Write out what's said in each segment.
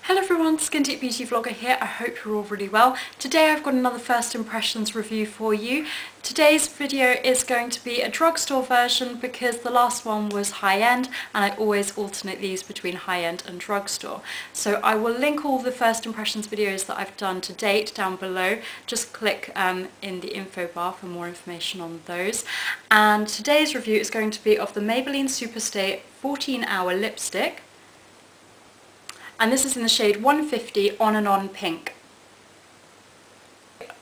Hello everyone, Skin Deep Beauty Vlogger here. I hope you're all really well. Today I've got another first impressions review for you. Today's video is going to be a drugstore version because the last one was high-end and I always alternate these between high-end and drugstore. So I will link all the first impressions videos that I've done to date down below. Just click in the info bar for more information on those. And today's review is going to be of the Maybelline SuperStay 14-hour lipstick. And this is in the shade 150 On and On Pink.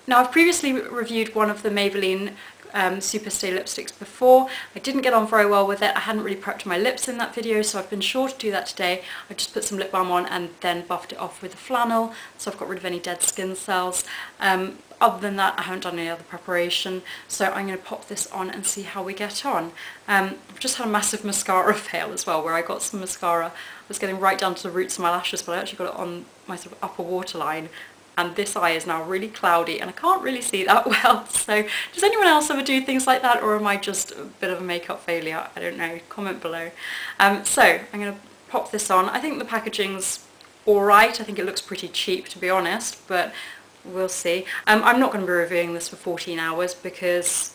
Now I've previously reviewed one of the Maybelline SuperStay lipsticks before. I didn't get on very well with it. I hadn't really prepped my lips in that video, so I've been sure to do that today. I just put some lip balm on and then buffed it off with a flannel, so I've got rid of any dead skin cells. Other than that, I haven't done any other preparation, so I'm going to pop this on and see how we get on. I've just had a massive mascara fail as well, where I got some mascara. I was getting right down to the roots of my lashes, but I actually got it on my sort of upper waterline, and this eye is now really cloudy and I can't really see that well. So does anyone else ever do things like that, or am I just a bit of a makeup failure? I don't know, comment below. So I'm going to pop this on. I think the packaging's alright. I think it looks pretty cheap, to be honest, but we'll see. I'm not going to be reviewing this for 14 hours because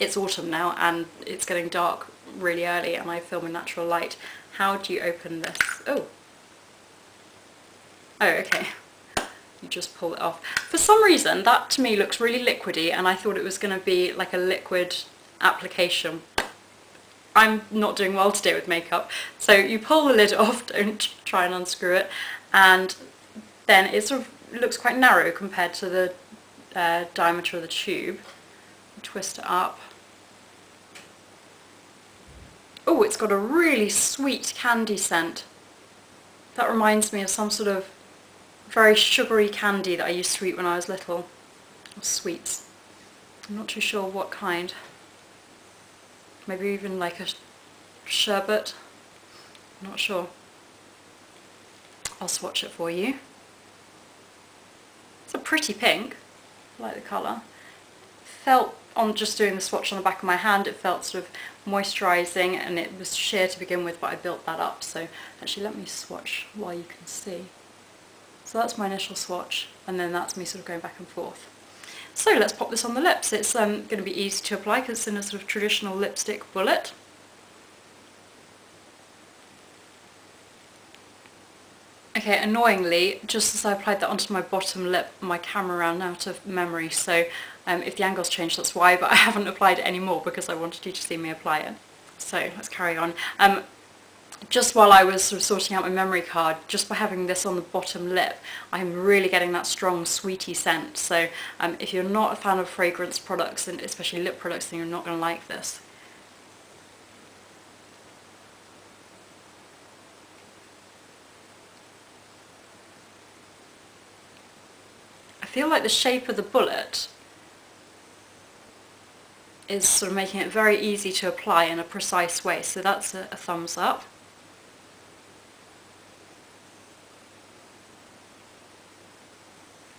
it's autumn now and it's getting dark really early and I film in natural light. How do you open this? Oh, okay. You just pull it off. For some reason that to me looks really liquidy and I thought it was going to be like a liquid application. I'm not doing well today with makeup. So you pull the lid off, don't try and unscrew it, and then it sort of looks quite narrow compared to the diameter of the tube. Twist it up. Oh, it's got a really sweet candy scent. That reminds me of some sort of very sugary candy that I used to eat when I was little. Or sweets. I'm not too sure what kind. Maybe even like a sherbet. I'm not sure. I'll swatch it for you. It's a pretty pink. I like the colour. Felt on just doing the swatch on the back of my hand, it felt sort of moisturising and it was sheer to begin with, but I built that up. So actually let me swatch while you can see. So that's my initial swatch, and then that's me sort of going back and forth. So let's pop this on the lips. It's going to be easy to apply because it's in a sort of traditional lipstick bullet. Okay, annoyingly, just as I applied that onto my bottom lip, my camera ran out of memory, so if the angle's changed, that's why, but I haven't applied it anymore because I wanted you to see me apply it. So let's carry on. Just while I was sort of sorting out my memory card, just by having this on the bottom lip, I'm really getting that strong sweety scent. So if you're not a fan of fragrance products, and especially lip products, then you're not going to like this. I feel like the shape of the bullet is sort of making it very easy to apply in a precise way, so that's a thumbs up.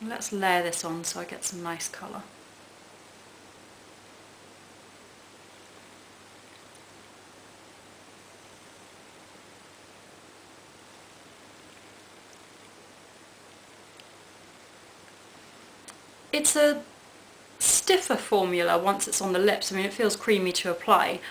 Let's layer this on so I get some nice colour. It's a stiffer formula once it's on the lips. I mean, it feels creamy to apply,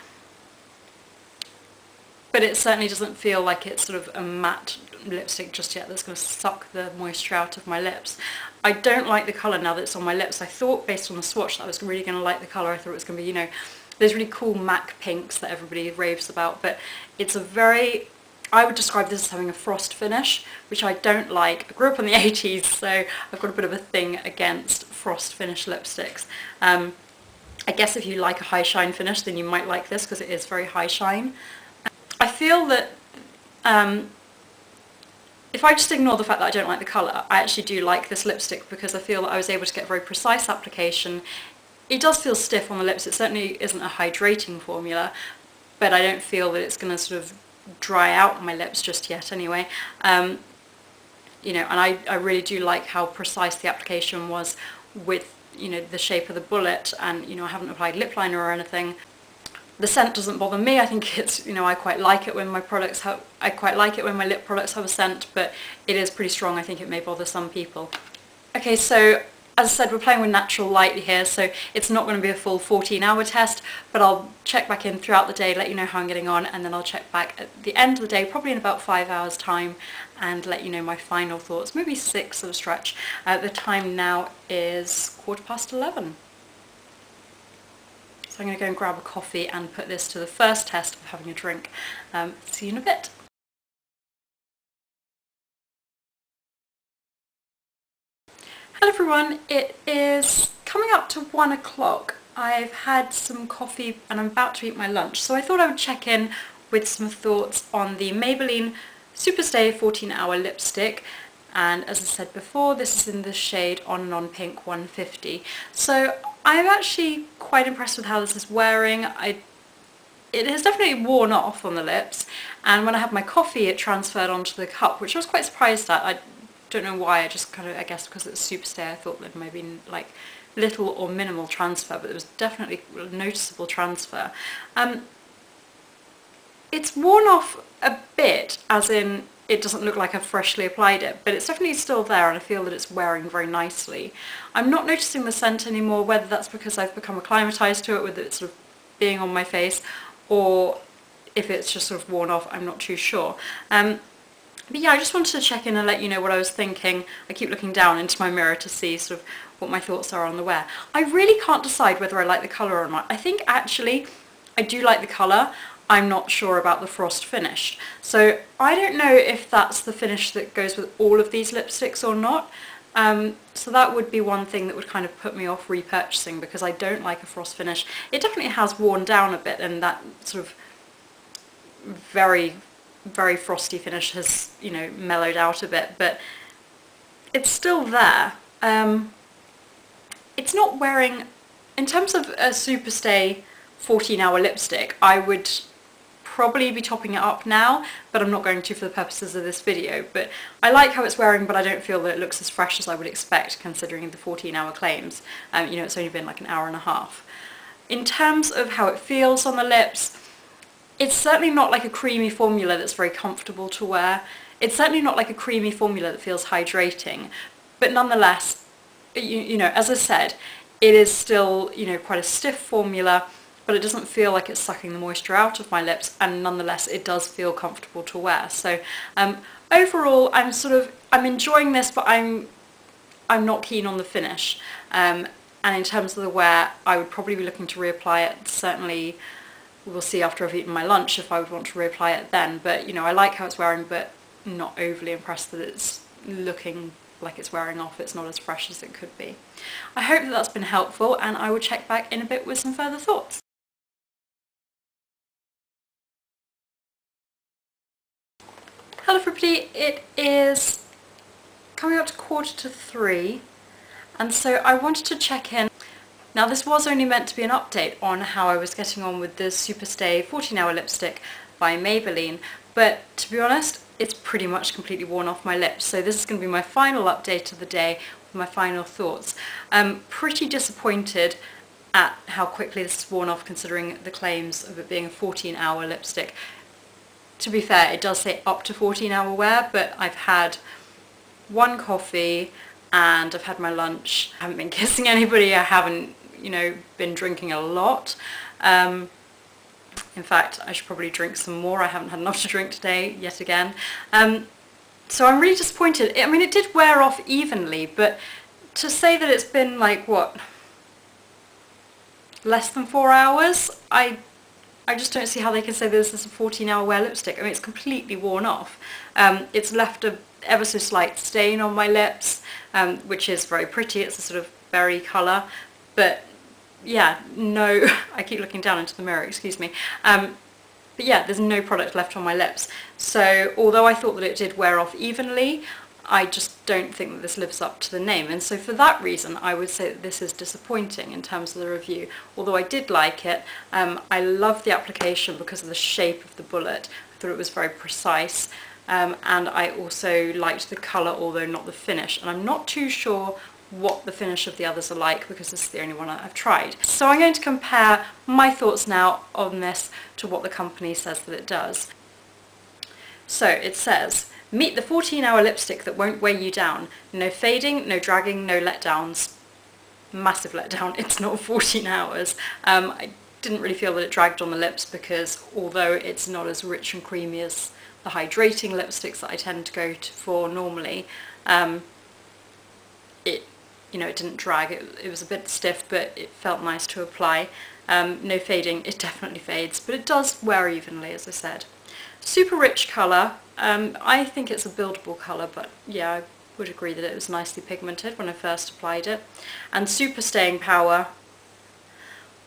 but it certainly doesn't feel like it's sort of a matte lipstick just yet that's going to suck the moisture out of my lips. I don't like the colour now that it's on my lips. I thought based on the swatch that I was really going to like the colour. I thought it was going to be, you know, those really cool MAC pinks that everybody raves about, but it's a very, I would describe this as having a frost finish, which I don't like. I grew up in the 80s, so I've got a bit of a thing against frost finish lipsticks. I guess if you like a high shine finish, then you might like this because it is very high shine. I feel that if I just ignore the fact that I don't like the colour, I actually do like this lipstick because I feel that I was able to get a very precise application. It does feel stiff on the lips. It certainly isn't a hydrating formula, but I don't feel that it's going to sort of dry out my lips just yet anyway. You know, and I really do like how precise the application was with, you know, the shape of the bullet, and, you know, I haven't applied lip liner or anything. The scent doesn't bother me. I think it's, I quite like it when my lip products have a scent, but it is pretty strong. I think it may bother some people. Okay, so as I said, we're playing with natural light here, so it's not going to be a full 14-hour test, but I'll check back in throughout the day, let you know how I'm getting on, and then I'll check back at the end of the day, probably in about 5 hours time, and let you know my final thoughts, maybe 6 at a stretch. The time now is 11:15. So I'm going to go and grab a coffee and put this to the first test of having a drink. See you in a bit. Hello everyone, it is coming up to 1 o'clock. I've had some coffee and I'm about to eat my lunch, so I thought I would check in with some thoughts on the Maybelline SuperStay 14-hour lipstick. And as I said before, this is in the shade On and On Pink 150. So I'm actually quite impressed with how this is wearing. It has definitely worn off on the lips, and when I had my coffee it transferred onto the cup, which I was quite surprised at. I don't know why, I guess because it's SuperStay I thought there'd maybe like little or minimal transfer, but there was definitely noticeable transfer. It's worn off a bit, as in it doesn't look like I've freshly applied it, but it's definitely still there and I feel that it's wearing very nicely. I'm not noticing the scent anymore, whether that's because I've become acclimatised to it with it sort of being on my face, or if it's just sort of worn off, I'm not too sure. But yeah, I just wanted to check in and let you know what I was thinking. I keep looking down into my mirror to see sort of what my thoughts are on the wear. I really can't decide whether I like the colour or not. I think actually I do like the colour. I'm not sure about the frost finish. So I don't know if that's the finish that goes with all of these lipsticks or not. So that would be one thing that would kind of put me off repurchasing, because I don't like a frost finish. It definitely has worn down a bit, and that sort of very, very frosty finish has, mellowed out a bit, but it's still there. It's not wearing, in terms of a SuperStay 14-hour lipstick, I would probably be topping it up now, but I'm not going to for the purposes of this video. But I like how it's wearing, but I don't feel that it looks as fresh as I would expect considering the 14-hour claims. It's only been like an hour and a half. In terms of how it feels on the lips, it's certainly not like a creamy formula that's very comfortable to wear. It's certainly not like a creamy formula that feels hydrating, but nonetheless, as I said, it is still, quite a stiff formula, but it doesn't feel like it's sucking the moisture out of my lips, and nonetheless it does feel comfortable to wear. So overall I'm enjoying this, but I'm not keen on the finish. And in terms of the wear, I would probably be looking to reapply it. Certainly we'll see after I've eaten my lunch if I would want to reapply it then, but I like how it's wearing, but not overly impressed that it's looking like it's wearing off. It's not as fresh as it could be. I hope that that's been helpful, and I will check back in a bit with some further thoughts. Hello everybody, it is coming up to 2:45, and so I wanted to check in. Now this was only meant to be an update on how I was getting on with the SuperStay 14-hour lipstick by Maybelline, but to be honest, it's pretty much completely worn off my lips. So this is going to be my final update of the day with my final thoughts. I'm pretty disappointed at how quickly this is worn off considering the claims of it being a 14-hour lipstick. To be fair, it does say up to 14-hour wear, but I've had 1 coffee and I've had my lunch. I haven't been kissing anybody, I haven't been drinking a lot. In fact, I should probably drink some more. I haven't had enough to drink today, yet again. So I'm really disappointed. I mean, it did wear off evenly, but to say that it's been like, what, less than 4 hours? I just don't see how they can say this is a 14-hour wear lipstick. I mean, it's completely worn off. It's left a ever so slight stain on my lips, which is very pretty. It's a sort of berry colour, but yeah, no, I keep looking down into the mirror, excuse me. But yeah, there's no product left on my lips. So although I thought that it did wear off evenly, I just don't think that this lives up to the name. And so for that reason, I would say that this is disappointing in terms of the review. Although I did like it, I love the application because of the shape of the bullet. I thought it was very precise. And I also liked the colour, although not the finish. And I'm not too sure what the finish of the others are like, because this is the only one I've tried. So I'm going to compare my thoughts now on this to what the company says that it does. So it says, meet the 14-hour lipstick that won't weigh you down. No fading, no dragging, no letdowns. Massive letdown, it's not 14 hours. I didn't really feel that it dragged on the lips, because although it's not as rich and creamy as the hydrating lipsticks that I tend to go for normally, it didn't drag. It was a bit stiff, but it felt nice to apply. No fading, it definitely fades, but it does wear evenly, as I said. Super rich colour. I think it's a buildable colour, but yeah, I would agree that it was nicely pigmented when I first applied it. And super staying power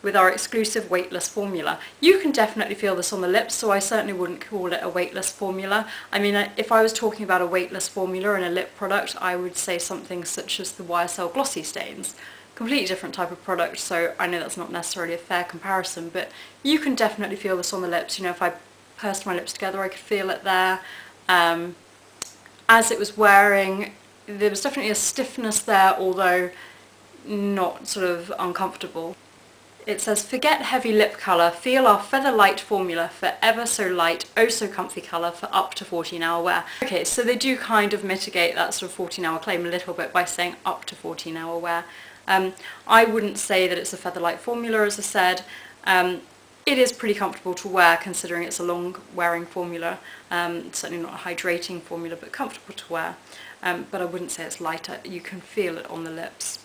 with our exclusive weightless formula. You can definitely feel this on the lips, so I certainly wouldn't call it a weightless formula. I mean, if I was talking about a weightless formula in a lip product, I would say something such as the YSL Glossy Stains. Completely different type of product, so I know that's not necessarily a fair comparison, but you can definitely feel this on the lips. You know, if I pursed my lips together, I could feel it there. As it was wearing, there was definitely a stiffness there, although not sort of uncomfortable. It says, forget heavy lip colour, feel our feather light formula for ever so light, oh so comfy colour for up to 14-hour wear. Okay, so they do kind of mitigate that sort of 14-hour claim a little bit by saying up to 14-hour wear. I wouldn't say that it's a feather light formula, as I said. It is pretty comfortable to wear, considering it's a long wearing formula. It's certainly not a hydrating formula, but comfortable to wear. But I wouldn't say it's lighter. You can feel it on the lips.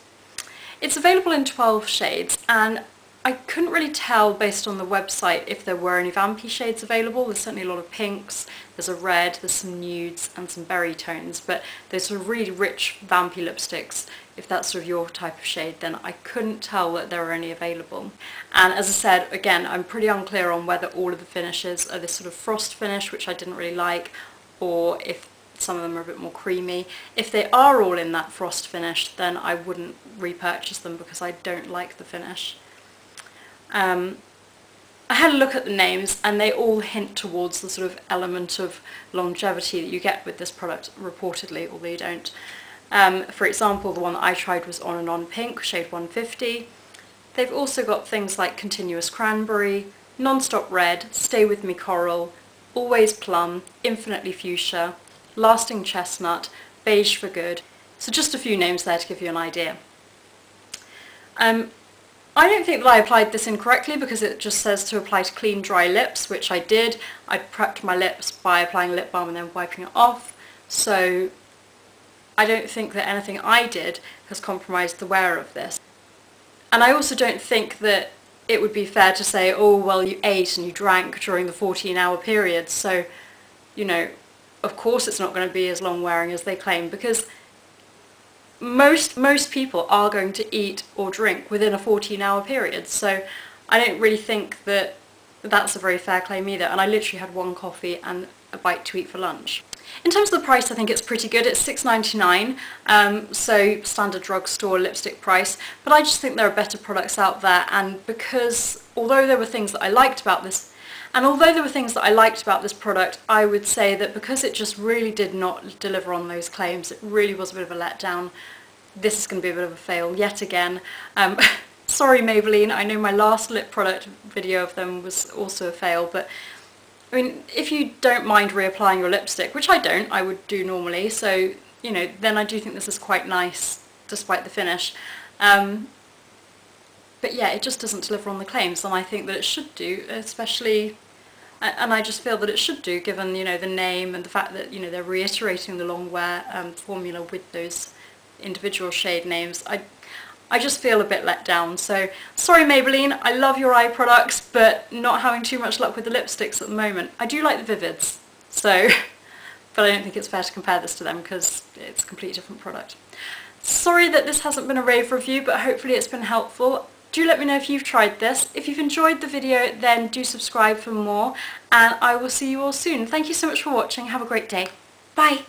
It's available in 12 shades, and I couldn't really tell based on the website if there were any vampy shades available. There's certainly a lot of pinks, there's a red, there's some nudes and some berry tones, but those sort of really rich vampy lipsticks, if that's sort of your type of shade, then I couldn't tell that there were any available. And as I said, again, I'm pretty unclear on whether all of the finishes are this sort of frost finish, which I didn't really like, or if some of them are a bit more creamy. If they are all in that frost finish, then I wouldn't repurchase them because I don't like the finish. I had a look at the names, and they all hint towards the sort of element of longevity that you get with this product, reportedly, although you don't. For example, the one that I tried was On and On Pink, shade 150. They've also got things like Continuous Cranberry, Non-Stop Red, Stay With Me Coral, Always Plum, Infinitely Fuchsia, Lasting Chestnut, Beige for Good. So just a few names there to give you an idea. I don't think that I applied this incorrectly, because it just says to apply to clean, dry lips, which I did. I prepped my lips by applying lip balm and then wiping it off, so I don't think that anything I did has compromised the wear of this. And I also don't think that it would be fair to say, oh well, you ate and you drank during the 14-hour period, so, you know, of course it's not going to be as long wearing as they claim, because most people are going to eat or drink within a 14-hour period, so I don't really think that that's a very fair claim either, and I literally had one coffee and a bite to eat for lunch. In terms of the price, I think it's pretty good. It's $6.99, so standard drugstore lipstick price, but I just think there are better products out there, and because although there were things that I liked about this, product, I would say that because it just really did not deliver on those claims, it really was a bit of a letdown. This is going to be a bit of a fail yet again. Sorry Maybelline, I know my last lip product video of them was also a fail, but I mean, if you don't mind reapplying your lipstick, which I don't, I would do normally, so, you know, then I do think this is quite nice, despite the finish. But yeah, it just doesn't deliver on the claims, and I think that it should do, especially, and I just feel that it should do, given, you know, the name and the fact that, you know, they're reiterating the long wear formula with those individual shade names. I just feel a bit let down, so sorry Maybelline, I love your eye products, but not having too much luck with the lipsticks at the moment. I do like the Vivids, so, but I don't think it's fair to compare this to them because it's a completely different product. Sorry that this hasn't been a rave review, but hopefully it's been helpful. Do let me know if you've tried this. If you've enjoyed the video, then do subscribe for more, and I will see you all soon. Thank you so much for watching. Have a great day. Bye!